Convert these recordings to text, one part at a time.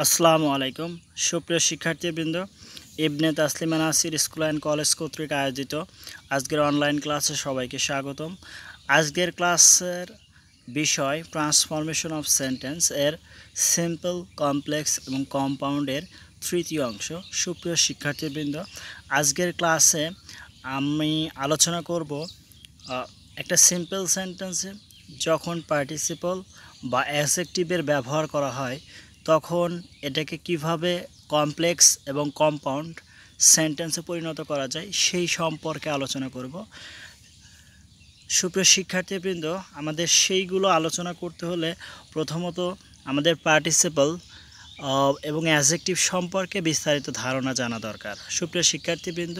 আসসালামু আলাইকুম সুপ্রিয় শিক্ষার্থীবৃন্দ, Ibne Taslima Nasir school and college কর্তৃক আয়োজিত আজকের অনলাইন ক্লাসে সবাইকে স্বাগতম। আজকের ক্লাসের বিষয় ট্রান্সফরমেশন অফ সেন্টেন্স এর সিম্পল, কমপ্লেক্স এবং কম্পাউন্ডের তৃতীয় অংশ। সুপ্রিয় শিক্ষার্থীবৃন্দ, আজকের ক্লাসে আমি আলোচনা করব একটা সিম্পল সেন্টেন্সে যখন পার্টিসিপল বা অ্যাডজেক্টিভের ব্যবহার করা হয় তখন এটাকে কিভাবে কমপ্লেক্স এবং কম্পাউন্ড সেন্টেন্সে পরিণত করা যায় সেই সম্পর্কে আলোচনা করব। সুপ্রিয় শিক্ষার্থীবৃন্দ, আমাদের সেইগুলো আলোচনা করতে হলে প্রথমত আমাদের পার্টিসিপল এবং অ্যাডজেক্টিভ সম্পর্কে বিস্তারিত ধারণা জানা দরকার। সুপ্রিয় শিক্ষার্থীবৃন্দ,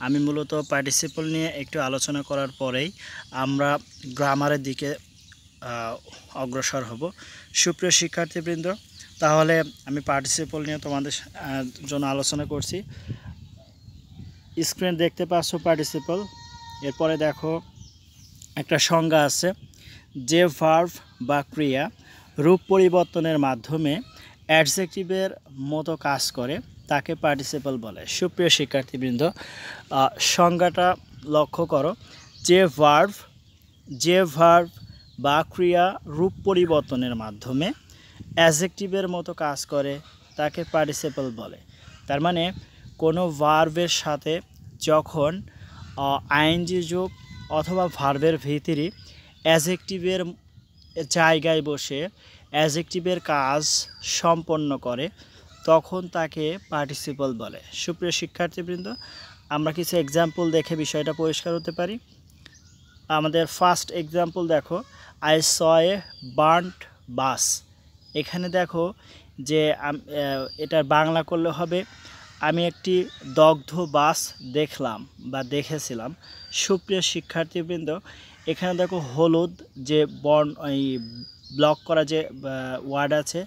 আমি মূলত পার্টিসিপল নিয়ে একটু আলোচনা করার পরেই আমরা গ্রামারের দিকে অগ্রসর হব। সুপ্রিয় শিক্ষার্থীবৃন্দ, তাহলে আমি পার্টিসিপল নিয়ে তোমাদের জন্য আলোচনা করছি। স্ক্রিন দেখতে পাচ্ছ পার্টিসিপল। এরপরে দেখো একটা সংজ্ঞা আছে, যে ভার্ব বা ক্রিয়া রূপ পরিবর্তনের মাধ্যমে অ্যাডজেক্টিভের মতো কাজ করে তাকে পার্টিসিপল বলে। সুপ্রিয় শিক্ষার্থীবৃন্দ, সংজ্ঞাটা লক্ষ্য করো, যে ভার্ব বা ক্রিয়া রূপ পরিবর্তনের মাধ্যমে অ্যাডজেক্টিভের মতো কাজ করে তাকে পার্টিসিপল বলে। তার মানে কোনো ভার্বের সাথে যখন আইএনজি যোগ অথবা ভার্বের ভিতরে অ্যাডজেক্টিভের জায়গায় বসে অ্যাডজেক্টিভের কাজ সম্পন্ন করে তখন তাকে পার্টিসিপল বলে। সুপ্রিয় শিক্ষার্থীবৃন্দ, আমরা কিছু এক্সাম্পল দেখে বিষয়টা পরিষ্কার হতে পারি। আমাদের ফার্স্ট এক্সাম্পল দেখো, আই স এ বার্নড বাস। এখানে দেখো যে এটার বাংলা করলে হবে আমি একটি দগ্ধ বাস দেখলাম বা দেখেছিলাম। সুপ্রিয় শিক্ষার্থীবৃন্দ, এখানে দেখো হলুদ যে এই ব্লক করা যে ওয়ার্ড আছে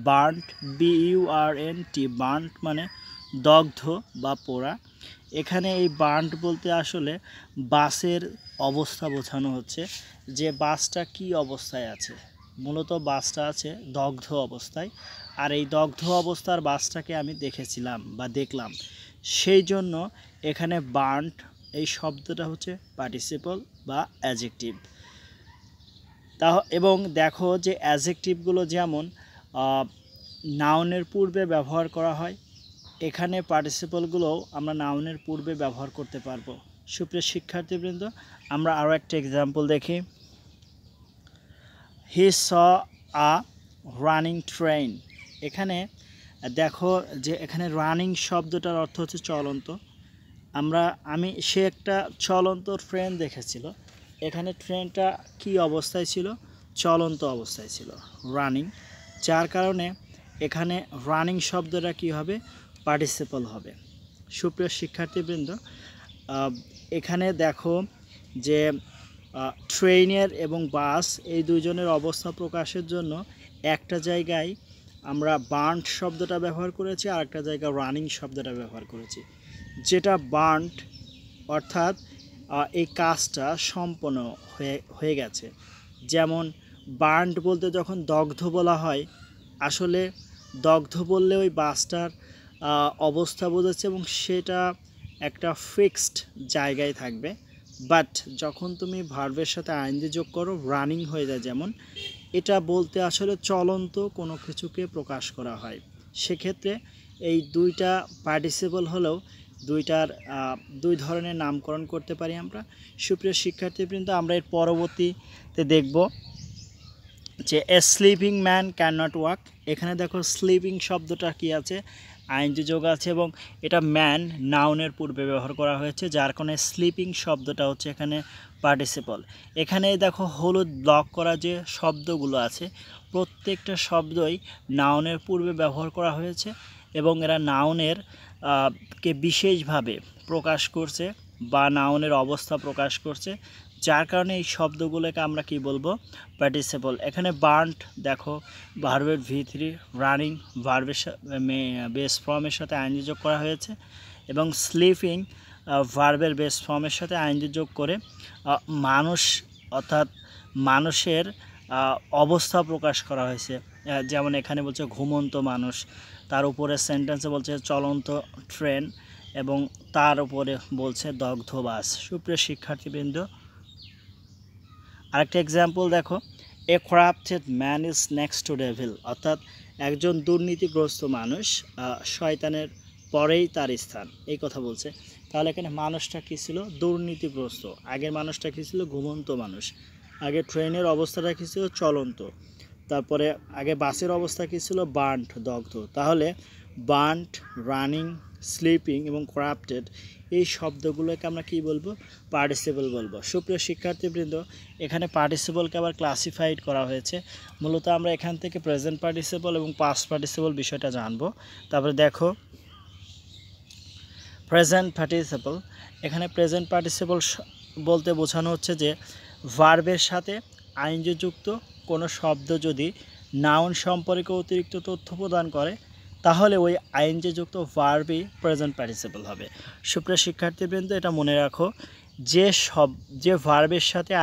বার্নড, BURNT, বার্নড মানে দগ্ধ বা পোড়া। এখানে এই বার্নড বলতে আসলে বাসের অবস্থা বোঝানো হচ্ছে, যে বাসটা কি অবস্থায় আছে। মূলত বাসটা আছে দগ্ধ অবস্থায়, আর এই দগ্ধ অবস্থার বাসটাকে আমি দেখেছিলাম বা দেখলাম, সেই জন্য এখানে বার্নড এই শব্দটা হচ্ছে পার্টিসিপল বা অ্যাডজেক্টিভ। এবং দেখো যে অ্যাডজেক্টিভগুলো যেমন নাউনের পূর্বে ব্যবহার করা হয়, এখানে পার্টিসিপলগুলোও আমরা নাউনের পূর্বে ব্যবহার করতে পারবো। সুপ্রিয় শিক্ষার্থীবৃন্দ, আমরা আরও একটা এক্সাম্পল দেখি। হি স আ রানিং ট্রেন। এখানে দেখো যে এখানে রানিং শব্দটার অর্থ হচ্ছে চলন্ত। সে একটা চলন্ত ট্রেন দেখেছিল। এখানে ট্রেনটা কি অবস্থায় ছিল? চলন্ত অবস্থায় ছিল, রানিং। যার কারণে এখানে রানিং শব্দটা কি হবে? পার্টিসিপল হবে। সুপ্রিয় শিক্ষার্থীবৃন্দ, এখানে দেখো যে ট্রেনের এবং বাস এই দুইজনের অবস্থা প্রকাশের জন্য একটা জায়গায় আমরা বার্নড শব্দটা ব্যবহার করেছি, আর একটা জায়গায় রানিং শব্দটা ব্যবহার করেছি। যেটা বার্নড অর্থাৎ এই কাজটা সম্পন্ন হয়ে গেছে। যেমন বার্নড বলতে যখন দগ্ধ বলা হয়, আসলে দগ্ধ বললে ওই বাসটার অবস্থা বোঝাচ্ছে এবং সেটা একটা ফিক্সড জায়গায় থাকবে। বাট যখন তুমি ভার্বের সাথে আইএনজি যোগ করো, রানিং হয়ে যায়। যেমন এটা বলতে আসলে চলন্ত কোনো কিছুকে প্রকাশ করা হয়। সেক্ষেত্রে এই দুইটা পার্টিসিপল হলেও দুইটার দুই ধরনের নামকরণ করতে পারি আমরা। সুপ্রিয় শিক্ষার্থীবৃন্দ, আমরা এর পরবর্তীতে দেখব যে a sleeping man can not walk. এখানে দেখো স্লিপিং শব্দটা কি আছে? আইএনজি যোগ আছে এবং এটা ম্যান নাউনের পূর্বে ব্যবহার করা হয়েছে, যার কারণে স্লিপিং শব্দটা হচ্ছে এখানে পার্টিসিপল। এখানে দেখো হলুদ ব্লক করা যে শব্দগুলো আছে প্রত্যেকটা শব্দই নাউনের পূর্বে ব্যবহার করা হয়েছে এবং এরা নাউনের কে বিশেষভাবে প্রকাশ করছে বা নাউনের অবস্থা প্রকাশ করছে, যার কারণে এই শব্দগুলোকে আমরা কি বলবো? পার্টিসিপল। এখানে বার্নড দেখো ভার্বের V3, রানিং ভার্বের বেস ফর্মের সাথে আইএনজি যোগ করা হয়েছে এবং স্লিপিং ভার্বের বেস ফর্মের সাথে আইএনজি যোগ করে মানুষ অর্থাৎ মানুষের অবস্থা প্রকাশ করা হয়েছে। যেমন এখানে বলছে ঘুমন্ত মানুষ, তার উপরে সেন্টেন্সে বলছে চলন্ত ট্রেন, এবং তার উপরে বলছে দগ্ধ বাস। সুপ্রিয় শিক্ষার্থীবৃন্দ, আরেকটা এক্সাম্পল দেখো, a corrupted man is next to devil, অর্থাৎ একজন দুর্নীতিগ্রস্ত মানুষ শয়তানের পরেই তার স্থান, এই কথা বলছে। তাহলে এখানে মানুষটা কী ছিল? দুর্নীতিগ্রস্ত। আগের মানুষটা কী ছিল? ঘুমন্ত মানুষ। আগে ট্রেনের অবস্থাটা কী ছিল? চলন্ত। তারপরে আগে বাসের অবস্থা কী ছিল? বার্নড, দগ্ধ। তাহলে বার্নড, রানিং, স্লিপিং এবং করাপ্টেড, এই শব্দগুলোকে আমরা কি বলবো? পার্টিসিপল বলবো। সুপ্রিয় শিক্ষার্থীবৃন্দ, এখানে পার্টিসিপলকে আবার ক্লাসিফাইড করা হয়েছে। মূলত আমরা এখান থেকে প্রেজেন্ট পার্টিসিপল এবং পাস্ট পার্টিসিপল বিষয়টা জানবো। তারপরে দেখো প্রেজেন্ট পার্টিসিপল। এখানে প্রেজেন্ট পার্টিসিপল বলতে বোঝানো হচ্ছে যে ভার্বের সাথে আইনযুক্ত কোনো শব্দ যদি নাউন সম্পর্কে অতিরিক্ত তথ্য প্রদান করে, তাহলে ওই আইনযুক্ত ভার্বই প্রেজেন্ট পার্টিসিপল হবে। সুপ্রিয় শিক্ষার্থীবৃন্দ, এটা মনে রাখো, যে ভার্বের সাথে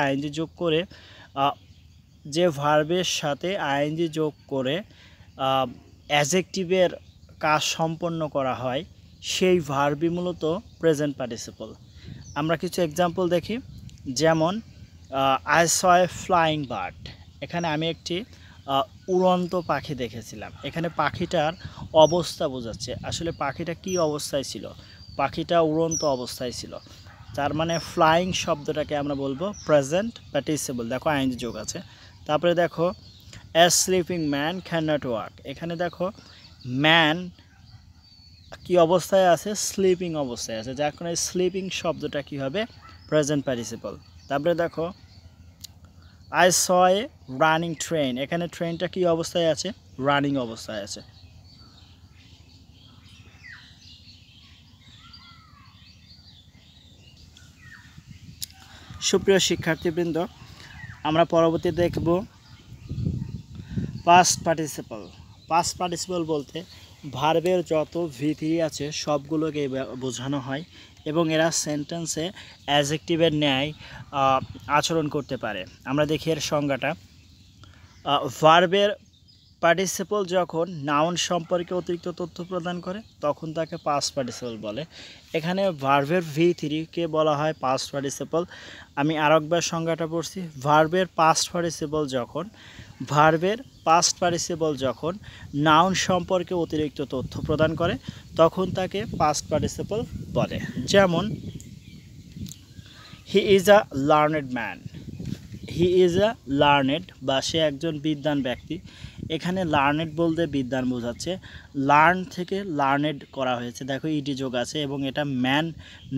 আইএনজি যোগ করে অ্যাডজেক্টিভের কাজ সম্পন্ন করা হয়, সেই ভার্বই মূলত প্রেজেন্ট পার্টিসিপল। আমরা কিছু এক্সাম্পল দেখি। যেমন I saw A flying bird, এখানে আমি একটি উড়ন্ত পাখি দেখেছিলাম। এখানে পাখিটার অবস্থা বোঝাচ্ছে। আসলে পাখিটা কি অবস্থায় ছিল? পাখিটা উড়ন্ত অবস্থায় ছিল। তার মানে ফ্লাইং শব্দটাকে আমরা বলবো প্রেজেন্ট পার্টিসিপল। দেখো আইএনজি যোগ আছে। তারপরে দেখো a sleeping man can not walk, এখানে দেখো ম্যান কি অবস্থায় আছে? স্লিপিং অবস্থায় আছে, যার কারণে স্লিপিং শব্দটা কি হবে? Present participle. তারপরে দেখো I saw A running train, এখানে ট্রেনটা কি অবস্থায় আছে? রানিং অবস্থায় আছে। সুপ্রিয় শিক্ষার্থীবৃন্দ, আমরা পরবর্তী দেখব পাস্ট পার্টিসিপল। পাস্ট পার্টিসিপল বলতে ভার্বের যত ভিথি আছে সবগুলোকে বোঝানো হয়, এবং এরা সেন্টেন্সে অ্যাডজেক্টিভের ন্যায় আচরণ করতে পারে। আমরা দেখি এর সংজ্ঞাটা। ভার্বের পার্টিসিপল যখন নাউন সম্পর্কে অতিরিক্ত তথ্য প্রদান করে তখন তাকে পাস্ট পার্টিসিপল বলে। এখানে ভার্বের V3কে বলা হয় পাস্ট পার্টিসিপল। আমি আরেকবার সংজ্ঞাটা পড়ছি। ভার্বের পাস্ট পার্টিসিপল যখন নাউন সম্পর্কে অতিরিক্ত তথ্য প্রদান করে তখন তাকে পাস্ট পার্টিসিপল বলে। যেমন he is a learned man, he is a learned, বা সে একজন বিদ্বান ব্যক্তি। এখানে লার্নেড বলতে বিদ্বান বোঝাচ্ছে। লার্ন থেকে লার্নেড করা হয়েছে, দেখো ইডি যোগ আছে, এবং এটা ম্যান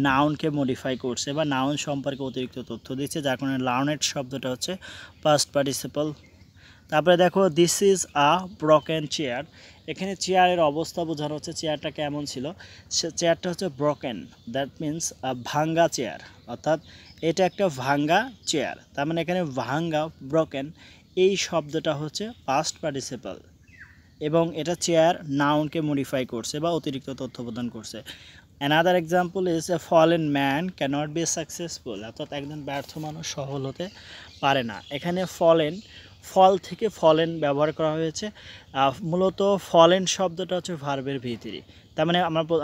নাউনকে মডিফাই করছে বা নাউন সম্পর্কে অতিরিক্ত তথ্য দিচ্ছে, যার কারণে লার্নেড শব্দটা হচ্ছে পাস্ট পার্টিসিপল। তারপরে দেখো this is a broken chair, এখানে চেয়ারের অবস্থা বোঝানো হচ্ছে চেয়ারটা কেমন ছিল। চেয়ারটা হচ্ছে ব্রকেন, দ্যাট মিন্স ভাঙ্গা চেয়ার, অর্থাৎ এটা একটা ভাঙ্গা চেয়ার। তার মানে এখানে ভাঙ্গা, ব্রকেন, এই শব্দটা হচ্ছে পাস্ট পার্টিসিপল, এবং এটা চেয়ার নাউনকে মডিফাই করছে বা অতিরিক্ত তথ্য প্রদান করছে। Another example is a fallen man cannot be successful, অর্থাৎ একজন ব্যর্থ মানুষ সফল হতে পারে না। এখানে ফলেন, ফল থেকে ফলেন ব্যবহার করা হয়েছে। মূলত ফলেন শব্দটা হচ্ছে ভার্বের V3। তার মানে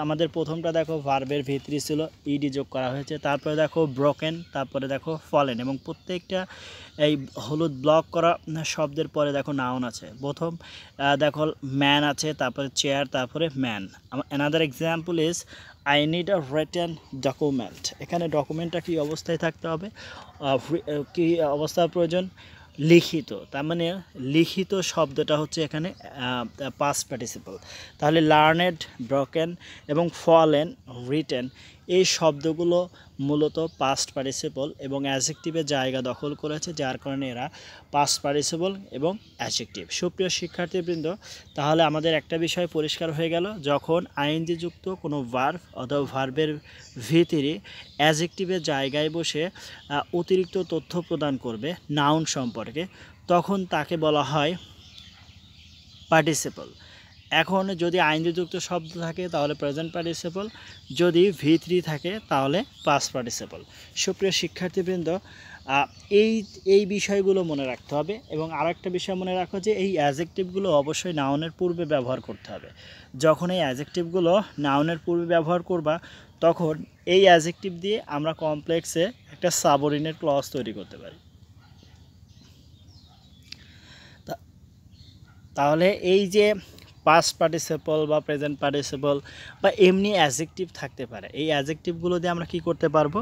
আমাদের প্রথমটা দেখো ভার্বের V3 ছিল, ইডি যোগ করা হয়েছে। তারপরে দেখো ব্রোকেন, তারপরে দেখো ফলেন, এবং প্রত্যেকটা এই হলুদ ব্লক করা শব্দের পরে দেখো নাউন আছে। প্রথম দেখো ম্যান আছে, তারপরে চেয়ার, তারপরে man. Another example is I need a written document, এখানে ডকুমেন্টটা কী অবস্থায় থাকতে হবে? কী অবস্থার প্রয়োজন? লিখিত। তার মানে লিখিত শব্দটা হচ্ছে এখানে পাস্ট পার্টিসিপল। তাহলে লার্নেড, ব্রোকেন এবং ফলেন, রিটেন, এই শব্দগুলো মূলত পাস্ট পার্টিসিপল এবং অ্যাডজেক্টিভের জায়গা দখল করেছে, যার কারণে এরা পাস্ট পার্টিসিপল এবং অ্যাডজেক্টিভ। সুপ্রিয় শিক্ষার্থীবৃন্দ, তাহলে আমাদের একটা বিষয় পরিষ্কার হয়ে গেল, যখন আইএনজি যুক্ত কোনো ভার্ব অথবা ভার্বের ভিতরে অ্যাডজেক্টিভের জায়গায় বসে অতিরিক্ত তথ্য প্রদান করবে নাউন সম্পর্কে, তখন তাকে বলা হয় পার্টিসিপল। এখন যদি আইনযুক্ত শব্দ থাকে তাহলে প্রেজেন্ট পার্টিসিপল, যদি V3 থাকে তাহলে পাস্ট পার্টিসিপল। সুপ্রিয় শিক্ষার্থীবৃন্দ, আহ, এই এই বিষয়গুলো মনে রাখতে হবে। এবং আরেকটা বিষয় মনে রাখো যে এই অ্যাজেক্টিভগুলো অবশ্যই নাউনের পূর্বে ব্যবহার করতে হবে। যখন এই অ্যাজেক্টিভগুলো নাউনের পূর্বে ব্যবহার করবা তখন এই অ্যাজেক্টিভ দিয়ে আমরা কমপ্লেক্সে একটা সাবঅর্ডিনেট ক্লজ তৈরি করতে পারি। তাহলে এই যে পাস্ট পার্টিসিপল বা প্রেজেন্ট পার্টিসিপল বা এমনি অ্যাজেক্টিভ থাকতে পারে, এই অ্যাজেক্টিভগুলো দিয়ে আমরা কি করতে পারবো,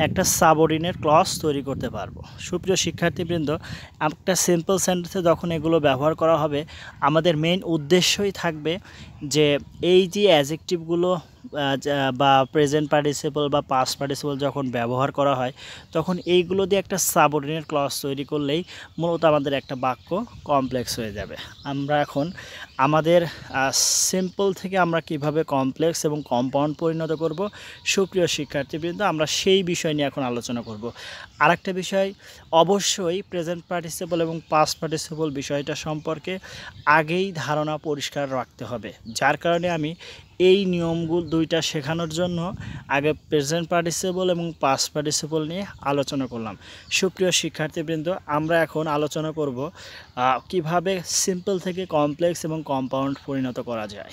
একটা সাবঅর্ডিনেট ক্লজ তৈরি করতে পারবো। সুপ্রিয় শিক্ষার্থীবৃন্দ, একটা সিম্পল সেন্টেন্সে যখন এগুলো ব্যবহার করা হবে আমাদের মেইন উদ্দেশ্যই থাকবে যে এই যে অ্যাজেক্টিভগুলো বা প্রেজেন্ট পার্টিসিপল বা পাস্ট পার্টিসিপল যখন ব্যবহার করা হয় তখন এইগুলো দিয়ে একটা সাবঅর্ডিনেট ক্লজ তৈরি করলেই মূলত আমাদের একটা বাক্য কমপ্লেক্স হয়ে যাবে। আমরা এখন আমাদের সিম্পল থেকে আমরা কিভাবে কমপ্লেক্স এবং কম্পাউন্ড পরিণত করব, সুপ্রিয় শিক্ষার্থীবৃন্দ, আমরা সেই বিষয় নিয়ে এখন আলোচনা করব। আরেকটা বিষয়, অবশ্যই প্রেজেন্ট পার্টিসিপল এবং পাস্ট পার্টিসিপল বিষয়টা সম্পর্কে আগেই ধারণা পরিষ্কার রাখতে হবে। যার কারণে আমি এই নিয়মগুলো দুইটা শেখানোর জন্য আগে প্রেজেন্ট পার্টিসিপল এবং পাস্ট পার্টিসিপল নিয়ে আলোচনা করলাম। সুপ্রিয় শিক্ষার্থীবৃন্দ, আমরা এখন আলোচনা করব কিভাবে সিম্পল থেকে কমপ্লেক্স এবং কম্পাউন্ড পরিণত করা যায়।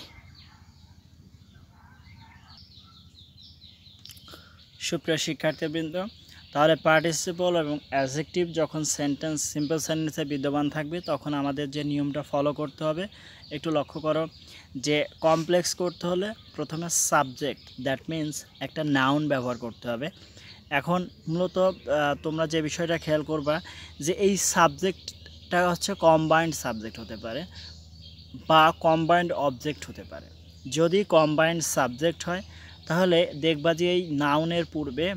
সুপ্রিয় শিক্ষার্থীবৃন্দ, তাহলে পার্টিসিপল এবং অ্যাডজেক্টিভ যখন সেন্টেন্স সিম্পল সেন্টেন্সে বিদ্যমান থাকবে তখন আমাদের যে নিয়মটা ফলো করতে হবে একটু লক্ষ্য করো, যে কমপ্লেক্স করতে হলে প্রথমে সাবজেক্ট, দ্যাট মিন্স একটা নাউন ব্যবহার করতে হবে। এখন মূলত তোমরা যে বিষয়টা খেয়াল করবা যে এই সাবজেক্টটা হচ্ছে কম্বাইন্ড সাবজেক্ট হতে পারে বা কম্বাইন্ড অবজেক্ট হতে পারে। যদি কম্বাইন্ড সাবজেক্ট হয় তাহলে দেখবা যে এই নাউনের পূর্বে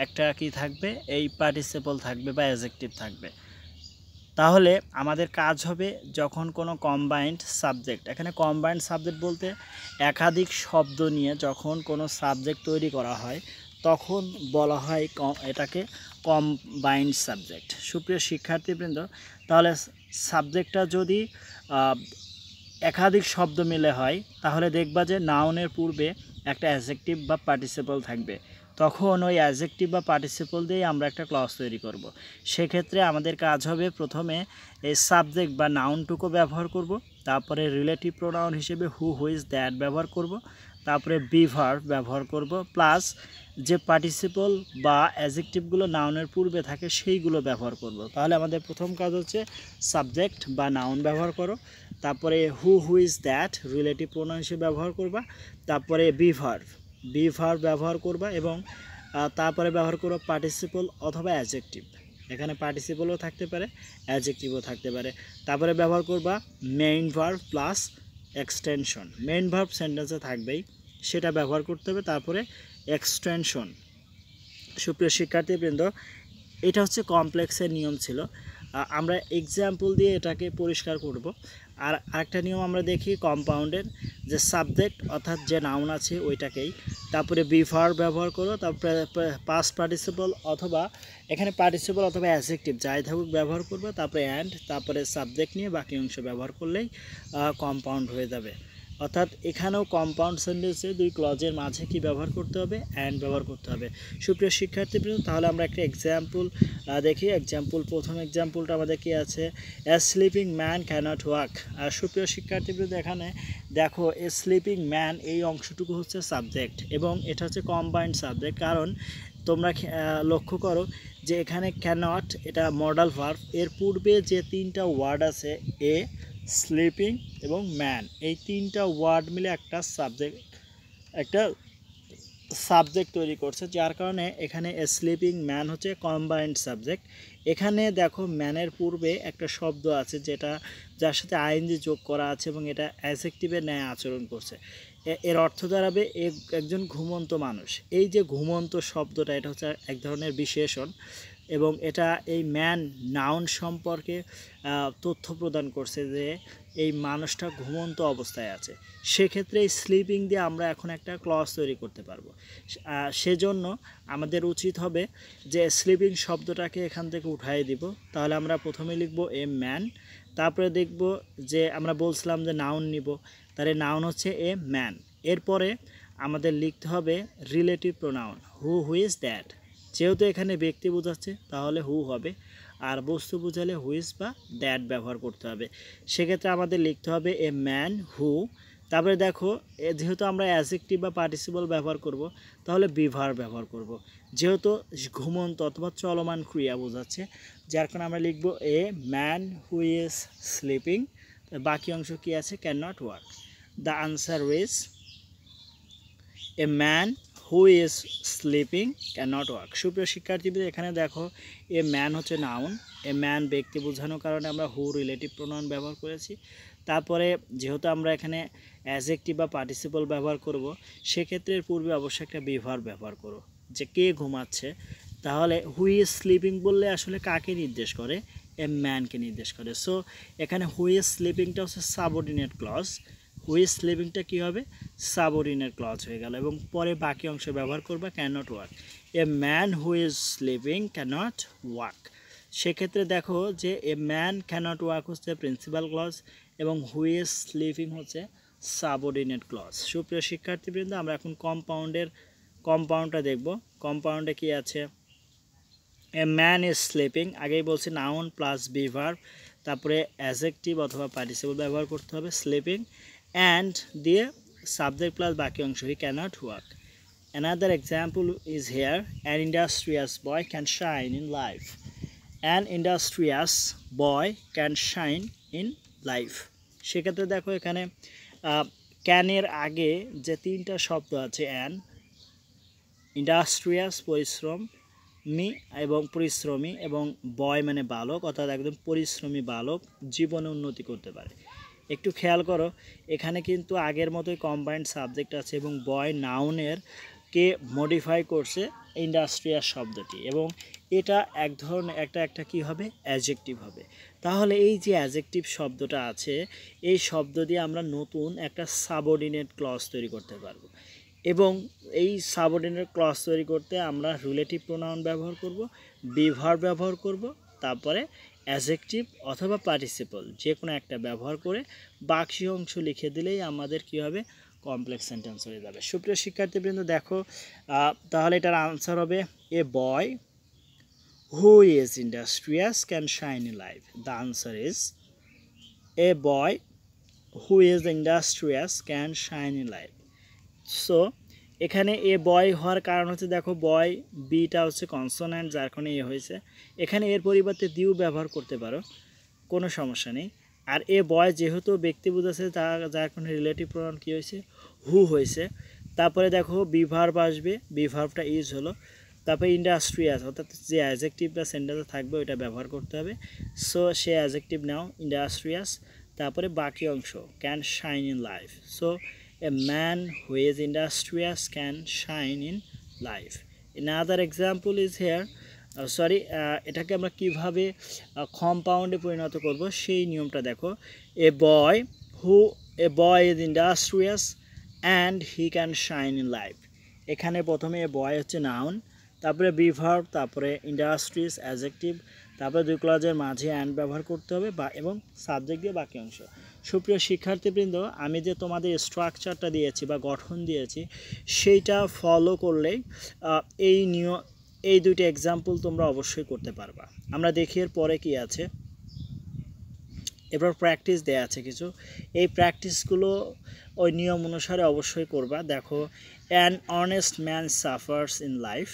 একটা কি থাকবে, এই পার্টিসিপল থাকবে বা অ্যাডজেক্টিভ থাকবে। তাহলে আমাদের কাজ হবে যখন কোনো কম্বাইন্ড সাবজেক্ট, এখানে কম্বাইন্ড সাবজেক্ট বলতে একাধিক শব্দ নিয়ে যখন কোনো সাবজেক্ট তৈরি করা হয় তখন বলা হয় এটাকে কম্বাইন্ড সাবজেক্ট। সুপ্রিয় শিক্ষার্থীবৃন্দ, তাহলে সাবজেক্টটা যদি একাধিক শব্দ মিলে হয় তাহলে দেখবা যে নাউনের পূর্বে একটা অ্যাডজেক্টিভ বা পার্টিসিপল থাকবে। তখন ওই অ্যাডজেক্টিভ বা পার্টিসিপল দিয়ে আমরা একটা ক্লজ তৈরি করব। সেক্ষেত্রে আমাদের কাজ হবে প্রথমে এই সাবজেক্ট বা নাউনটুকু ব্যবহার করব, তারপরে রিলেটিভ প্রোনাউন হিসেবে হু হুইজ দ্যাট ব্যবহার করব, তারপরে বি ভার্ব ব্যবহার করব, প্লাস যে পার্টিসিপল বা অ্যাডজেক্টিভগুলো নাউনের পূর্বে থাকে সেইগুলো ব্যবহার করব। তাহলে আমাদের প্রথম কাজ হচ্ছে সাবজেক্ট বা নাউন ব্যবহার করো, তারপরে হু হুইজ দ্যাট রিলেটিভ প্রোনাউন হিসেবে ব্যবহার করবা, তারপরে বি ভার্ব ব্যবহার করবা এবং তারপরে ব্যবহার করো পার্টিসিপল অথবা অ্যাডজেক্টিভ। এখানে পার্টিসিপলও থাকতে পারে, অ্যাডজেক্টিভও থাকতে পারে। তারপরে ব্যবহার করবা main verb plus extension. Main verb সেন্টেন্সে থাকবেই, সেটা ব্যবহার করতে হবে। তারপরে এক্সটেনশন। সুপ্রিয় শিক্ষার্থীবৃন্দ, এটা হচ্ছে কমপ্লেক্সের নিয়ম ছিল। আমরা এক্সাম্পল দিয়ে এটাকে পরিষ্কার করব। আর আরেকটা নিয়ম আমরা দেখি কম্পাউন্ডের, যে সাবজেক্ট অর্থাৎ যে নাউন আছে ওইটাকেই, তারপরে বি ভার্ব ব্যবহার করো, তারপরে পাস্ট পার্টিসিপল অথবা এখানে পার্টিসিপল অথবা অ্যাডজেক্টিভ যাই থাকুক ব্যবহার করবে, তারপরে অ্যান্ড, তারপরে সাবজেক্ট নিয়ে বাকি অংশ ব্যবহার করলেই কম্পাউন্ড হয়ে যাবে। অর্থাৎ এখানেও কম্পাউন্ড সেন্টেন্সে দুই ক্লজের মাঝে কি ব্যবহার করতে হবে, অ্যান্ড ব্যবহার করতে হবে। সুপ্রিয় শিক্ষার্থীবৃন্দ, তাহলে আমরা একটা এক্সাম্পল দেখি। প্রথম এক্সাম্পলটা আমাদের কি আছে, এ স্লিপিং ম্যান ক্যানট ওয়াক। আর সুপ্রিয় শিক্ষার্থীবৃন্দ, এখানে দেখো এ স্লিপিং ম্যান এই অংশটুকু হচ্ছে সাবজেক্ট এবং এটা হচ্ছে কম্বাইন্ড সাবজেক্ট। কারণ তোমরা লক্ষ্য করো যে এখানে ক্যানট এটা মডাল ভার্ব, এর পূর্বে যে তিনটা ওয়ার্ড আছে এ, স্লিপিং এবং ম্যান, এই তিনটা ওয়ার্ড মিলে একটা সাবজেক্ট তৈরি করছে, যার কারণে এখানে স্লিপিং ম্যান হচ্ছে কম্বাইন্ড সাবজেক্ট। এখানে দেখো ম্যানের পূর্বে একটা শব্দ আছে যার সাথে আইএনজি যোগ করা আছে এবং এটা অ্যাডজেক্টিভের ন্যায় আচরণ করছে। এর অর্থ দাঁড়াবে একজন ঘুমন্ত মানুষ। এই যে ঘুমন্ত শব্দটা, এটা হচ্ছে এক ধরনের বিশেষণ এবং এটা এই ম্যান নাউন সম্পর্কে তথ্য প্রদান করছে যে এই মানুষটা ঘুমন্ত অবস্থায় আছে। সেক্ষেত্রে এই স্লিপিং দিয়ে আমরা এখন একটা ক্লজ তৈরি করতে পারবো। সেজন্য আমাদের উচিত হবে যে স্লিপিং শব্দটাকে এখান থেকে উঠাই দিব। তাহলে আমরা প্রথমে লিখব এ ম্যান, তারপরে দেখব যে আমরা বলছিলাম যে নাউন নিব, তাহলে নাউন হচ্ছে এ ম্যান। এরপরে আমাদের লিখতে হবে relative pronoun who whose that, যেহেতু এখানে ব্যক্তি বোঝাচ্ছে তাহলে হু হবে, আর বস্তু বোঝালে হুইজ বা দ্যাট ব্যবহার করতে হবে। সেক্ষেত্রে আমাদের লিখতে হবে এ ম্যান হু। তারপরে দেখো যেহেতু আমরা অ্যাডজেক্টিভ বা পার্টিসিপল ব্যবহার করব, তাহলে বিভার ব্যবহার করব। যেহেতু ঘুমন্ত অথবা চলমান ক্রিয়া বোঝাচ্ছে, যার কারণে আমরা লিখব a man who is sleeping. বাকি অংশ কি আছে? Can not work. The answer is a man who is sleeping can not work. সুপ্রিয় শিক্ষার্থীদের এখানে দেখো এ ম্যান হচ্ছে নাউন, এ ম্যান ব্যক্তি বোঝানোর কারণে আমরা হু রিলেটিভ প্রোনাউন ব্যবহার করেছি। তারপরে যেহেতু আমরা এখানে অ্যাডজেক্টিভ বা পার্টিসিপল ব্যবহার করব, সেক্ষেত্রে পূর্বে অবশ্যই একটা বিভার ব্যবহার করো, যে কে ঘুমাচ্ছে। তাহলে হু ইজ স্লিপিং বললে আসলে কাকে নির্দেশ করে? এ ম্যানকে নির্দেশ করে। সো এখানে হু ইজ স্লিপিংটা হচ্ছে সাবঅর্ডিনেট ক্লজ, হু ইজ স্লিপিংটা কী হবে? সাবঅর্ডিনেট ক্লজ হয়ে গেল, এবং পরে বাকি অংশ ব্যবহার করবা can not work. A man who is sleeping can not work. সেক্ষেত্রে দেখো যে a man can not work হচ্ছে প্রিন্সিপাল ক্লজ এবং হু ইজ স্লিপিং হচ্ছে সাবঅর্ডিনেট ক্লজ। সুপ্রিয় শিক্ষার্থীবৃন্দ, আমরা এখন কম্পাউন্ডটা দেখব। কম্পাউন্ডে কি আছে? এ ম্যান ইজ স্লিপিং, আগেই বলছি নাউন প্লাস বিভার, তারপরে অ্যাডজেক্টিভ অথবা পার্টিসিপল ব্যবহার করতে হবে স্লিপিং, অ্যান্ড দিয়ে সাবজেক্ট প্লাস বাকি অংশ he cannot work. Another example is here, an industrious boy can shine in life. An industrious boy can shine in life. সেক্ষেত্রে দেখো এখানে ক্যানের আগে যে তিনটা শব্দ আছে, অ্যান, ইন্ডাস্ট্রিয়াস পরিশ্রমী এবং বয় মানে বালক, অর্থাৎ একদম পরিশ্রমী বালক জীবনে উন্নতি করতে পারে। একটু খেয়াল করো, এখানে কিন্তু আগের মতোই কম্বাইন্ড সাবজেক্ট আছে এবং বয় নাউনের কে মডিফাই করছে ইন্ডাস্ট্রিয়াস শব্দটি, এবং এটা এক ধরনের একটা কি হবে? অ্যাডজেক্টিভ হবে। তাহলে এই যে অ্যাডজেক্টিভ শব্দটা আছে, এই শব্দ দিয়ে আমরা নতুন একটা সাবঅর্ডিনেট ক্লজ তৈরি করতে পারবো, এবং এই সাবঅর্ডিনেট ক্লজ তৈরি করতে আমরা রিলেটিভ প্রোনাউন ব্যবহার করব, বিভার ব্যবহার করব, তারপরে অ্যাডজেক্টিভ অথবা পার্টিসিপল যে কোনো একটা ব্যবহার করে বাকি অংশ লিখে দিলেই আমাদের কি হবে? কমপ্লেক্স সেন্টেন্স হয়ে যাবে। সুপ্রিয় শিক্ষার্থীবৃন্দ দেখো, তাহলে এটার আনসার হবে a boy who is industrious can shine in life. The answer is a boy who is industrious can shine in life. So এখানে এ বয় হওয়ার কারণ হচ্ছে, দেখো বয় বিটা হচ্ছে কনসোনেন্ট, যার কারণে এ হয়েছে। এখানে এর পরিবর্তে দিও ব্যবহার করতে পারো, কোনো সমস্যা নেই। আর এ বয় যেহেতু ব্যক্তি বোঝাচ্ছে, যার কারণে রিলেটিভ প্রোনাউন কী হয়েছে? হু হয়েছে। তারপরে দেখো বিভার্ব আসবে, বিভার্বটা ইজ হলো। তারপরে ইন্ডাস্ট্রিয়াস, অর্থাৎ যে অ্যাডজেক্টিভটা সেন্টেন্সে থাকবে ওইটা ব্যবহার করতে হবে। সো সে অ্যাডজেক্টিভ নাও ইন্ডাস্ট্রিয়াস, তারপরে বাকি অংশ can shine in life. So a man who is industrious can shine in life. Another example is here, এটাকে আমরা কিভাবে কম্পাউন্ডে পরিণত করব সেই নিয়মটা দেখো। a boy is industrious and he can shine in life. এখানে প্রথমে a boy হচ্ছে নাউন, তারপরে বিভার্ব, তারপরে ইন্ডাস্ট্রিয়াস অ্যাডজেক্টিভ, তারপরে দুই ক্লজের মাঝে অ্যান্ড ব্যবহার করতে হবে এবং সাবজেক্ট দিয়ে বাকি অংশ। সুপ্রিয় শিক্ষার্থীবৃন্দ, আমি যে তোমাদের স্ট্রাকচারটা দিয়েছি বা গঠন দিয়েছি, সেইটা ফলো করলেই এই দুইটা এক্সাম্পল তোমরা অবশ্যই করতে পারবা। আমরা দেখি এর পরে কি আছে। এবার প্র্যাকটিস দেয়া আছে কিছু, এই প্র্যাকটিসগুলো ওই নিয়ম অনুসারে অবশ্যই করবা। দেখো, an honest man suffers in life.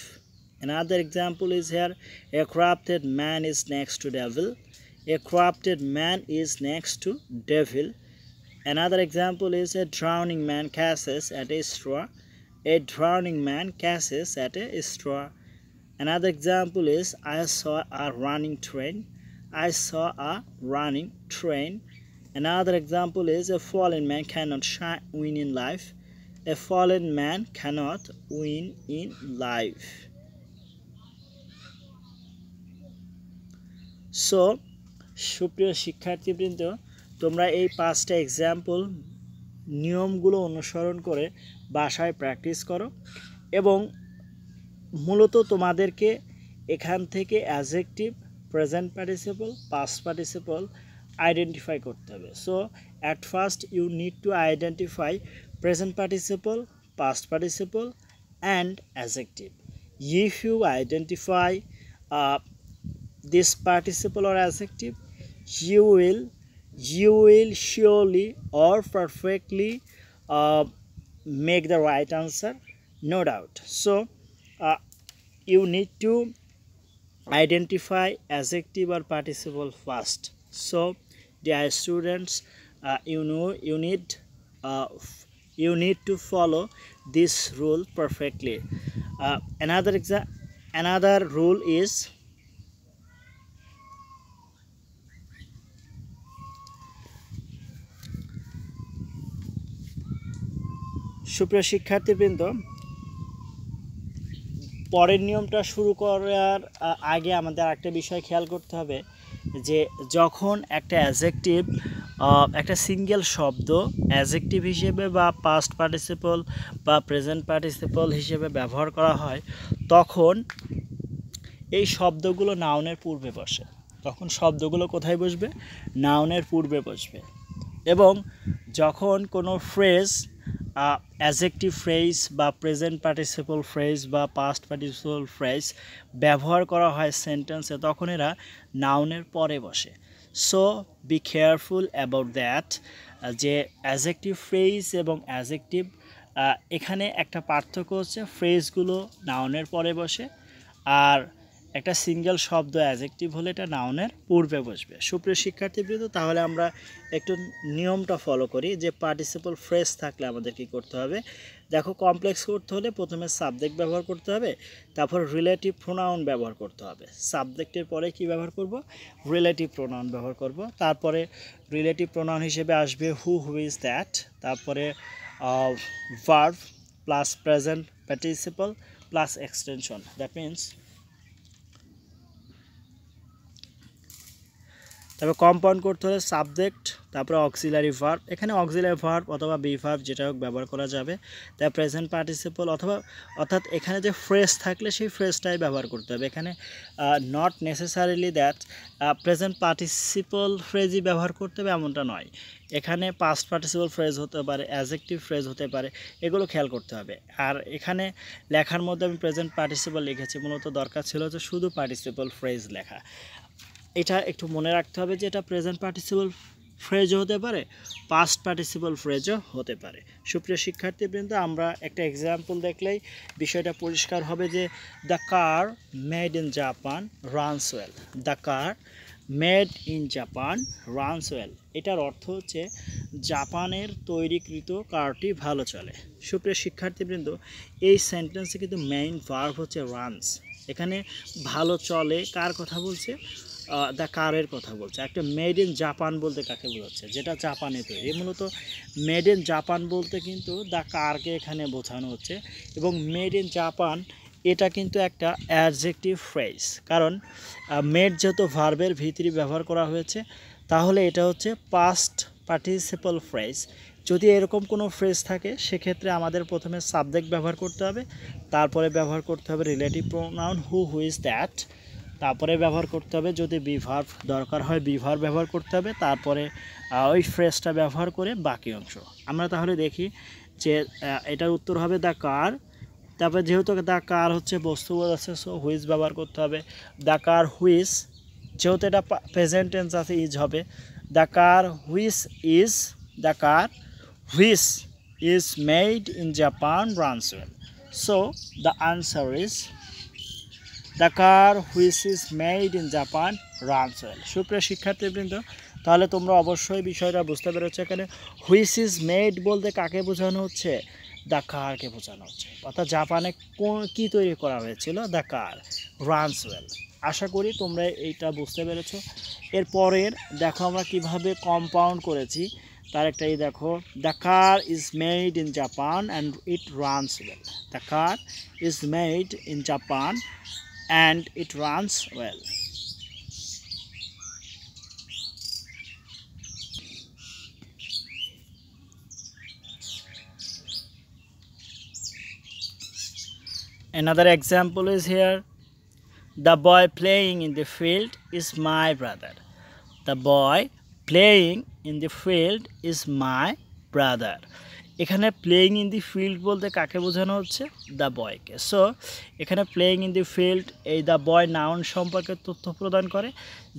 Another example is here, a corrupted man is next to devil. A corrupted man is next to devil. Another example is a drowning man catches at a straw. A drowning man catches at a straw. Another example is I saw a running train. I saw a running train. Another example is a fallen man cannot win in life. A fallen man cannot win in life. So সুপ্রিয় শিক্ষার্থীবৃন্দ, তোমরা এই 5টা example নিয়মগুলো অনুসরণ করে বাসায় practice করো, এবং মূলত তোমাদেরকে এখান থেকে adjective, present participle, past participle identify করতে হবে। So at first you need to identify present participle, past participle and adjective. If you identify uh, this participle or adjective, you will surely or perfectly make the right answer, no doubt. So you need to identify adjective or participle first. So dear students, uh, you need to follow this rule perfectly. Another rule is, সুপ্রিয় শিক্ষার্থীবৃন্দ, পরের নিয়মটা শুরু করার আগে আমাদের একটা বিষয় খেয়াল করতে হবে যে যখন একটা অ্যাডজেক্টিভ একটা সিঙ্গেল শব্দ অ্যাডজেক্টিভ হিসেবে বা পাস্ট পার্টিসিপল বা প্রেজেন্ট পার্টিসিপল হিসেবে ব্যবহার করা হয়, তখন এই শব্দগুলো নাউনের পূর্বে বসে। তখন শব্দগুলো কোথায় বসবে? নাউনের পূর্বে বসবে। এবং যখন কোনো ফ্রেজ অ্যাডজেক্টিভ ফ্রেজ বা প্রেজেন্ট পার্টিসিপল ফ্রেজ বা পাস্ট পার্টিসিপল ফ্রেজ ব্যবহার করা হয় সেন্টেন্সে, তখন এরা নাউনের পরে বসে। So be careful about that, যে অ্যাডজেক্টিভ ফ্রেজ এবং অ্যাডজেক্টিভ, এখানে একটা পার্থক্য হচ্ছে ফ্রেজগুলো নাউনের পরে বসে, আর একটা সিঙ্গেল শব্দ অ্যাডজেক্টিভ হলে এটা নাউনের পূর্বে বসবে। সুপ্রিয় শিক্ষার্থীবৃন্দ, তাহলে আমরা একটু নিয়মটা ফলো করি যে পার্টিসিপল ফ্রেজ থাকলে আমাদের কী করতে হবে। দেখো, কমপ্লেক্স করতে হলে প্রথমে সাবজেক্ট ব্যবহার করতে হবে, তারপর রিলেটিভ প্রোনাউন ব্যবহার করতে হবে। সাবজেক্টের পরে কি ব্যবহার করব? রিলেটিভ প্রোনাউন ব্যবহার করব। তারপরে রিলেটিভ প্রোনাউন হিসেবে আসবে হু, হু ইজ দ্যাট, তারপরে verb plus present participle plus extension. That means, তারপর কম্পাউন্ড করতে হলে সাবজেক্ট, তারপরে অক্সিলারি ভার্ব, এখানে অক্সিলারি ভার্ব অথবা বি ভার্ব যেটা হোক ব্যবহার করা যাবে। তার প্রেজেন্ট পার্টিসিপল অর্থাৎ এখানে যে ফ্রেজ থাকলে সেই ফ্রেজটাই ব্যবহার করতে হবে। এখানে not necessarily that present participle ফ্রেজই ব্যবহার করতে হবে এমনটা নয়। এখানে পাস্ট পার্টিসিপল ফ্রেজ হতে পারে, অ্যাডজেক্টিভ ফ্রেজ হতে পারে, এগুলো খেয়াল করতে হবে। আর এখানে লেখার মধ্যে আমি প্রেজেন্ট পার্টিসিপল লিখেছি, মূলত দরকার ছিল যে শুধু পার্টিসিপল ফ্রেজ লেখা। এটা একটু মনে রাখতে হবে যে এটা প্রেজেন্ট পার্টিসিপল ফ্রেজও হতে পারে, পাস্ট পার্টিসিপল ফ্রেজও হতে পারে। সুপ্রিয় শিক্ষার্থীবৃন্দ, আমরা একটা এক্সাম্পল দেখলেই বিষয়টা পরিষ্কার হবে যে the car made in Japan runs well. The car made in Japan runs well, এটার অর্থ হচ্ছে জাপানের তৈরিকৃত কারটি ভালো চলে। সুপ্রিয় শিক্ষার্থীবৃন্দ, এই সেন্টেন্সে কিন্তু মেইন ভার্ব হচ্ছে রানস। এখানে ভালো চলে কার কথা বলছে? দ্য কারের কথা বলছে। একটা মেড ইন জাপান বলতে কাকে বোঝাচ্ছে? যেটা জাপানে তৈরি। মূলত মেড ইন জাপান বলতে কিন্তু দ্য কারকে এখানে বোঝানো হচ্ছে। এবং মেড ইন জাপান এটা কিন্তু একটা অ্যাডজেক্টিভ ফ্রেজ, কারণ মেড যেহেতু ভার্বের ভিতরে ব্যবহার করা হয়েছে, তাহলে এটা হচ্ছে পাস্ট পার্টিসিপল ফ্রেজ। যদি এরকম কোনো ফ্রেজ থাকে, সেক্ষেত্রে আমাদের প্রথমে সাবজেক্ট ব্যবহার করতে হবে, তারপরে ব্যবহার করতে হবে relative pronoun who, who is that, তারপরে ব্যবহার করতে হবে যদি বি ভার্ব দরকার হয় বি ভার্ব ব্যবহার করতে হবে, তারপরে ওই ফ্রেজটা ব্যবহার করে বাকি অংশ। আমরা তাহলে দেখি যে এটার উত্তর হবে দ্য কার। তারপরে যেহেতু দ্য কার হচ্ছে বস্তু বোঝাচ্ছে, সো হুইজ ব্যবহার করতে হবে। দ্য কার হুইজ, যেহেতু এটা প্রেজেন্ট টেন্স আছে, ইজ হবে। The car which is, the car which is made in Japan runs well. So the answer is the car which is made in Japan runs well. সুপ্রিয় শিক্ষার্থীবৃন্দ, তাহলে তোমরা অবশ্যই বিষয়টা বুঝতে পেরেছো। এখানে হুইচ ইজ মেড বলতে কাকে বোঝানো হচ্ছে? দ্য কারকে বোঝানো হচ্ছে। অর্থাৎ জাপানে কী তৈরি করা হয়েছিল? The car runs well. আশা করি তোমরা এইটা বুঝতে পেরেছো। এরপরের দেখো আমরা কিভাবে কম্পাউন্ড করেছি তার একটাই দেখো। The car is made in Japan and it runs well. The car is made in Japan and it runs well. Another example is here. The boy playing in the field is my brother. The boy playing in the field is my brother. এখানে playing in the field বলতে কাকে বোঝানো হচ্ছে? The বয়কে। So এখানে playing in the field এই the boy noun সম্পর্কে তথ্য প্রদান করে,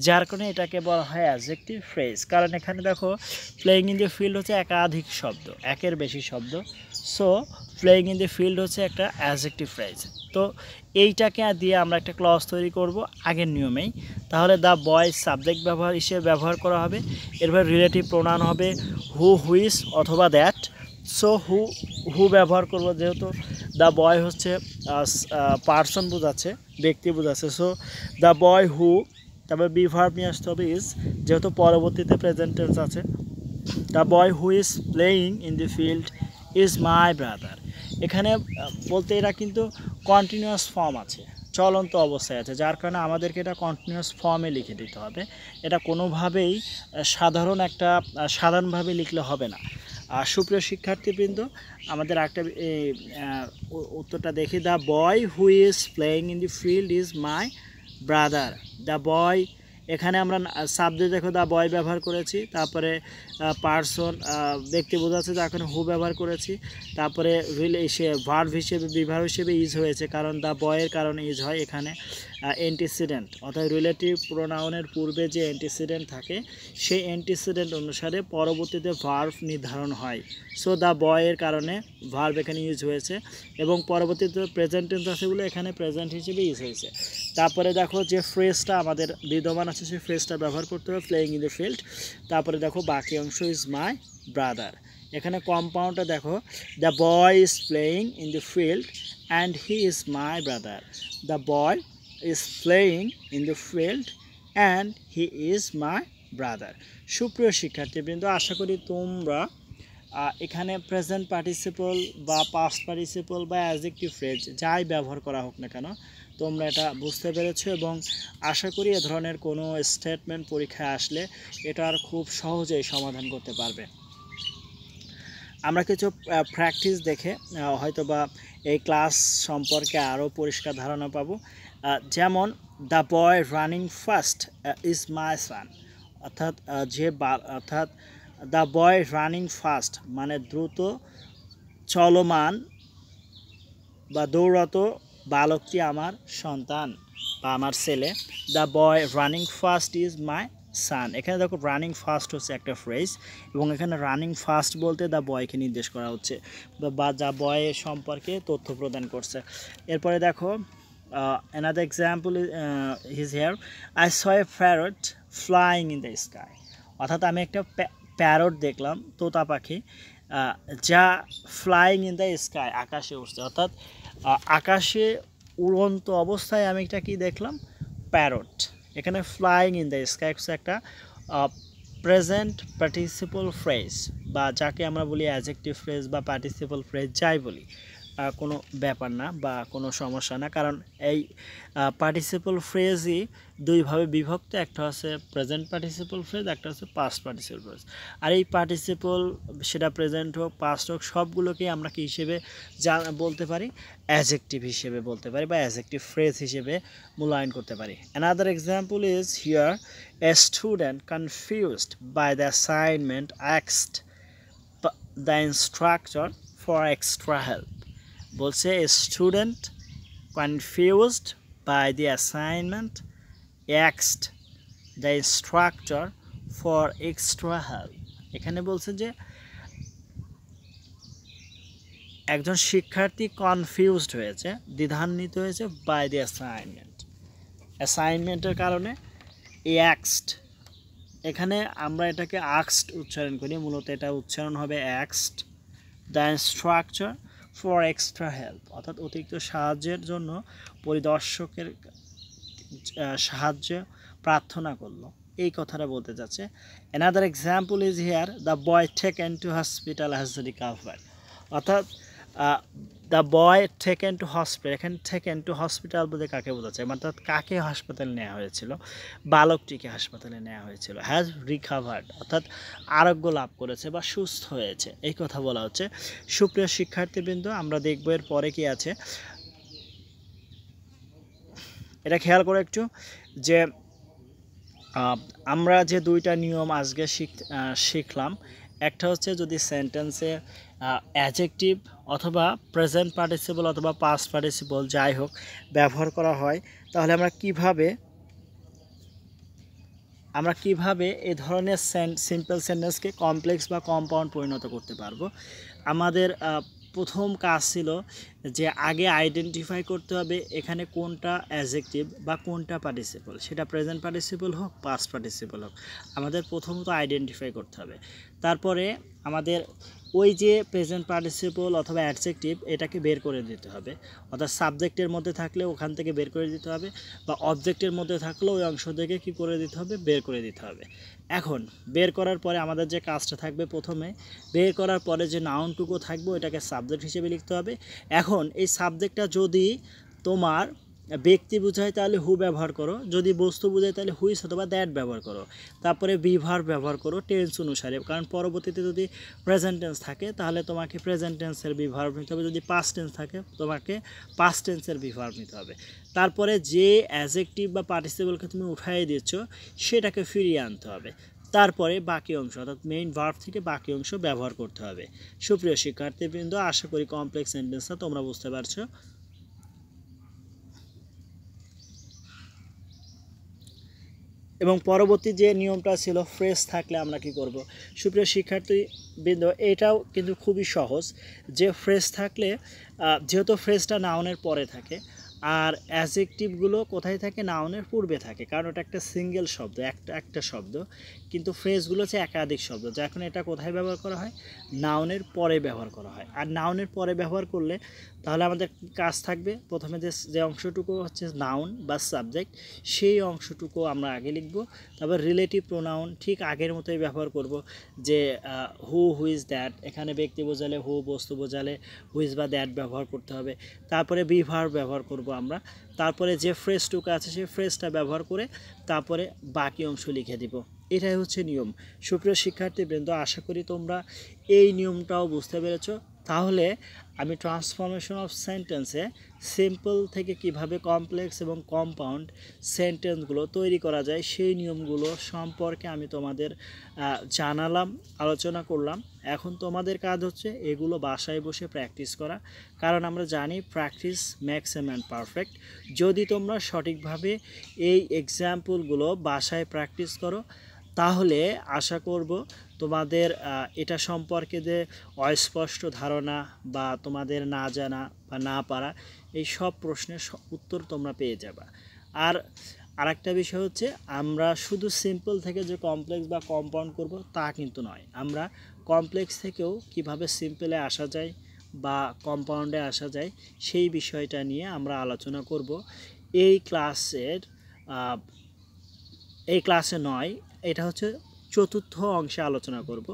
যার কারণে এটাকে বলা হয় অ্যাডজেক্টিভ ফ্রেজ। কারণ এখানে দেখো প্লেয়িং ইন দি ফিল্ড হচ্ছে একাধিক শব্দ, একের বেশি শব্দ। So playing in the field হচ্ছে একটা অ্যাডজেক্টিভ ফ্রেজ। তো এইটাকে দিয়ে আমরা একটা ক্লজ তৈরি করব আগের নিয়মেই। তাহলে দ্য বয় সাবজেক্ট ব্যবহার হিসেবে ব্যবহার করা হবে, এরপর রিলেটিভ প্রোনাউন হবে হু, হুইস অথবা দ্যাট। সো হু ব্যবহার করব, যেহেতু দ্য বয় হচ্ছে পার্সন বোঝাচ্ছে, ব্যক্তি বোঝাচ্ছে। সো দ্য বয় হু, তারপরে বি ভার্ব নিয়ে আসতে হবে ইজ, যেহেতু পরবর্তীতে প্রেজেন্ট টেন্স আছে। The boy who is playing in the field is my brother. এখানে বলতে এরা কিন্তু কন্টিনিউয়াস ফর্ম আছে, চলন্ত অবস্থায় আছে, যার কারণে আমাদেরকে এটা কন্টিনিউয়াস ফর্মে লিখে দিতে হবে। এটা কোনোভাবেই সাধারণভাবে লিখলে হবে না। আর সুপ্রিয় শিক্ষার্থীবৃন্দ, আমাদের একটা উত্তরটা দেখি। The boy who is playing in the field is my brother. The boy, এখানে আমরা সাবজেক্ট দেখো দ্য বয় ব্যবহার করেছি, তারপরে পার্সন ব্যক্তি বোঝাচ্ছে, যার কারণে হু ব্যবহার করেছি, তারপরে ভার্ব হিসেবে বিভার হিসেবে ইজ হয়েছে, কারণ দ্য বয়ের কারণে ইজ হয়। এখানে অ্যান্টিসিডেন্ট অর্থাৎ রিলেটিভ প্রোনাউনের পূর্বে যে অ্যান্টিসিডেন্ট থাকে সেই অ্যান্টিসিডেন্ট অনুসারে পরবর্তীতে ভার্ব নির্ধারণ হয়। সো দ্য বয়ের কারণে ভার্ব এখানে ইউজ হয়েছে, এবং পরবর্তীতে প্রেজেন্ট টেন্স আছে বলে এখানে প্রেজেন্ট হিসেবে ইউজ হয়েছে। তারপরে দেখো যে ফ্রেজটা আমাদের বিদ্যমান আছে সেই ফ্রেজটা ব্যবহার করতে হবে, প্লেয়িং ইন দ্য ফিল্ড। তারপরে দেখো বাকি অংশ ইজ মাই ব্রাদার। এখানে কম্পাউন্ডটা দেখো, the boy is playing in the field and he is my brother. The boy is playing in the field and he is my brother. সুপ্রিয় শিক্ষার্থীবৃন্দ, আশা করি তোমরা এখানে প্রেজেন্ট পার্টিসিপল বা পাস্ট পার্টিসিপল বা adjective phrase যাই ব্যবহার করা হোক না কেন তোমরা এটা বুঝতে পেরেছো, এবং আশা করি এ ধরনের কোনো স্টেটমেন্ট পরীক্ষায় আসলে এটার খুব সহজেই সমাধান করতে পারবে। আমরা কিছু প্র্যাকটিস দেখে হয়তোবা এই ক্লাস সম্পর্কে আরও পরিষ্কার ধারণা পাবো। যেমন the boy running fast is my son, অর্থাৎ অর্থাৎ দ্য বয় রানিং ফাস্ট মানে দ্রুত চলমান বা দৌড়াত বালকটি আমার সন্তান বা আমার ছেলে। The boy running fast is my son. এখানে দেখো রানিং ফাস্ট হচ্ছে একটা ফ্রেজ, এবং এখানে রানিং ফাস্ট বলতে দ্য বয়কে নির্দেশ করা হচ্ছে বা যা বয়ের সম্পর্কে তথ্য প্রদান করছে। এরপরে দেখো another example is here. I saw a parrot flying in the sky. অর্থাৎ আমি একটা প্যারট দেখলাম, তোতা পাখি, যা ফ্লাইং ইন দ্য স্কাই, আকাশে উঠছে। অর্থাৎ আকাশে উড়ন্ত অবস্থায় আমি একটা কি দেখলাম? প্যারট। এখানে ফ্লাইং ইন দ্য স্কাই হচ্ছে একটা প্রেজেন্ট পার্টিসিপল ফ্রেজ, বা যাকে আমরা বলি অ্যাডজেক্টিভ ফ্রেজ বা পার্টিসিপল ফ্রেজ যাই বলি, কোনো ব্যাপার না বা কোনো সমস্যা না। কারণ এই পার্টিসিপল ফ্রেজই দুইভাবে বিভক্ত, একটা হচ্ছে প্রেজেন্ট পার্টিসিপল ফ্রেজ, একটা হচ্ছে পাস্ট পার্টিসিপল ফ্রেজ। আর এই পার্টিসিপল সেটা প্রেজেন্ট হোক পাস্ট হোক সবগুলোকে আমরা কি হিসেবে বলতে পারি? অ্যাডজেক্টিভ হিসেবে বলতে পারি বা অ্যাডজেক্টিভ ফ্রেজ হিসেবে মূল্যায়ন করতে পারি। Another example is here, a student confused by the assignment asked the instructor for extra help. বলছে student confused by the assignment asked the instructor for extra help. এখানে বলছে যে একজন শিক্ষার্থী কনফিউজড হয়েছে, দ্বিধান্বিত হয়েছে বাই দি অ্যাসাইনমেন্টের কারণে। asked, এখানে আমরা এটাকে asked উচ্চারণ করি, মূলত এটা উচ্চারণ হবে asked the instructor for extra help, অর্থাৎ অতিরিক্ত সাহায্যের জন্য পরিদর্শকের সাহায্য প্রার্থনা করলো, এই কথাটা বলতে যাচ্ছে। Another example is here, the boy taken to hospital has recovered. অর্থাৎ the boy taken to hospital, এখানে টেকেন টু হসপিটাল বলতে কাকে বোঝাচ্ছে? অর্থাৎ কাকে হাসপাতালে নেওয়া হয়েছিল? বালকটিকে হাসপাতালে নেওয়া হয়েছিল। হ্যাজ রিকভার্ড অর্থাৎ আরোগ্য লাভ করেছে বা সুস্থ হয়েছে, এই কথা বলা হচ্ছে। সুপ্রিয় শিক্ষার্থীবৃন্দ, আমরা দেখব এর পরে কি আছে। এটা খেয়াল করে একটু, যে আমরা যে দুইটা নিয়ম আজকে শিখলাম, একটা হচ্ছে যদি সেন্টেন্সে অ্যাডজেক্টিভ অথবা প্রেজেন্ট পার্টিসিপল অথবা পাস্ট পার্টিসিপল যাই হোক ব্যবহার করা হয়, তাহলে আমরা কিভাবে এই ধরনের সিম্পল সেন্টেন্সকে কমপ্লেক্স বা কম্পাউন্ড পরিণত করতে পারবো। আমাদের প্রথম কাজ ছিল যে আগে আইডেন্টিফাই করতে হবে এখানে কোনটা অ্যাডজেক্টিভ বা কোনটা পার্টিসিপল, সেটা প্রেজেন্ট পার্টিসিপল হোক পাস্ট পার্টিসিপল হোক, আমাদের প্রথমত আইডেন্টিফাই করতে হবে। তারপরে আমাদের ওই যে প্রেজেন্ট পার্টিসিপল অথবা অ্যাডজেক্টিভ এটাকে বের করে দিতে হবে, অর্থাৎ সাবজেক্টের মধ্যে থাকলে ওখান থেকে বের করে দিতে হবে, বা অবজেক্টের মধ্যে থাকলেও ওই অংশ থেকে কী করে দিতে হবে, বের করে দিতে হবে। এখন বের করার পরে আমাদের যে কাজটা থাকবে, প্রথমে বের করার পরে যে নাউনটুকু থাকবে ওইটাকে সাবজেক্ট হিসেবে লিখতে হবে। এখন এই সাবজেক্টটা যদি তোমার ব্যক্তি বোঝায় তাহলে হু ব্যবহার করো, যদি বস্তু বোঝায় তাহলে হুইস অথবা দ্যাট ব্যবহার করো। তারপরে বি ভার্ব ব্যবহার করো টেন্স অনুসারে, কারণ পরবর্তীতে যদি প্রেজেন্ট টেন্স থাকে তাহলে তোমাকে প্রেজেন্ট টেন্সের বি ভার্ব নিতে হবে, যদি পাস্ট টেন্স থাকে তোমাকে পাস্ট টেন্সের বি ভার্ব নিতে হবে। তারপরে যে অ্যাডজেক্টিভ বা পার্টিসিপলকে তুমি উঠাই দিচ্ছ সেটাকে ফিরিয়ে আনতে হবে। তারপরে বাকি অংশ অর্থাৎ মেইন ভার্ব থেকে বাকি অংশ ব্যবহার করতে হবে। সুপ্রিয় শিক্ষার্থীবৃন্দ, আশা করি কমপ্লেক্স সেন্টেন্সটা তোমরা বুঝতে পারছো। এবং পরবর্তী যে নিয়মটা ছিল ফ্রেজ থাকলে আমরা কি করব। সুপ্রিয় শিক্ষার্থীবৃন্দ, এটাও কিন্তু খুবই সহজ, যে ফ্রেজ থাকলে যেহেতু ফ্রেজটা নাউনের পরে থাকে আর অ্যাডজেক্টিভগুলো কোথায় থাকে, নাউনের পূর্বে থাকে, কারণ এটা একটা সিঙ্গেল শব্দ, একটা শব্দ, কিন্তু ফ্রেজগুলো হচ্ছে একাধিক শব্দ, যা এখন এটা কোথায় ব্যবহার করা হয়, নাউনের পরে ব্যবহার করা হয়। আর নাউনের পরে ব্যবহার করলে তাহলে আমাদের কাজ থাকবে প্রথমে যে অংশটুকু হচ্ছে নাউন বা সাবজেক্ট, সেই অংশটুকু আমরা আগে লিখব। তারপর রিলেটিভ প্রোনাউন ঠিক আগের মতোই ব্যবহার করব, যে হু, হুইজ, দ্যাট, এখানে ব্যক্তি বোঝালে হু, বস্তু বোঝালে হুইজ বা দ্যাট ব্যবহার করতে হবে। তারপরে বি ভার্ব ব্যবহার করব আমরা। তারপরে যে ফ্রেজটুকু আছে সেই ফ্রেজটা ব্যবহার করে তারপরে বাকি অংশ লিখে দিব। এটাই হচ্ছে নিয়ম। সুপ্রিয় শিক্ষার্থীবৃন্দ, আশা করি তোমরা এই নিয়মটাও বুঝতে পেরেছো। তাহলে আমি ট্রান্সফরমেশন অফ সেন্টেন্সে সিম্পল থেকে কিভাবে কমপ্লেক্স এবং কম্পাউন্ড সেন্টেন্সগুলো তৈরি করা যায় সেই নিয়মগুলো সম্পর্কে আমি তোমাদের জানালাম, আলোচনা করলাম। এখন তোমাদের কাজ হচ্ছে এগুলো বাসায় বসে প্র্যাকটিস করা, কারণ আমরা জানি practice makes a man perfect. যদি তোমরা সঠিকভাবে এই এক্সাম্পলগুলো বাসায় প্র্যাকটিস করো তাহলে আশা করব তোমাদের এটা সম্পর্কে যে অস্পষ্ট ধারণা বা তোমাদের না জানা বা না পারা, এই সব প্রশ্নের উত্তর তোমরা পেয়ে যাবে। আর আরেকটা বিষয় হচ্ছে, আমরা শুধু সিম্পল থেকে যে কমপ্লেক্স বা কম্পাউন্ড করব তা কিন্তু নয়, আমরা কমপ্লেক্স থেকেও কিভাবে সিম্পলে আসা যায় বা কম্পাউন্ডে আসা যায় সেই বিষয়টা নিয়ে আমরা আলোচনা করব এই ক্লাসে নয়, এটা হচ্ছে চতুর্থ অংশে আলোচনা করব।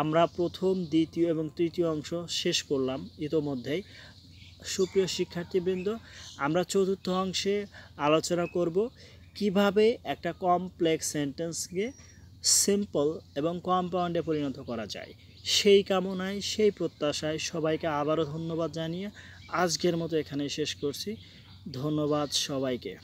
আমরা প্রথম, দ্বিতীয় এবং তৃতীয় অংশ শেষ করলাম ইতোমধ্যেই। সুপ্রিয় শিক্ষার্থীবৃন্দ, আমরা চতুর্থ অংশে আলোচনা করব কিভাবে একটা কমপ্লেক্স সেন্টেন্সকে সিম্পল এবং কম্পাউন্ডে পরিণত করা যায়। সেই কামনায়, সেই প্রত্যাশায় সবাইকে আবারও ধন্যবাদ জানিয়ে আজকের মতো এখানে শেষ করছি। ধন্যবাদ সবাইকে।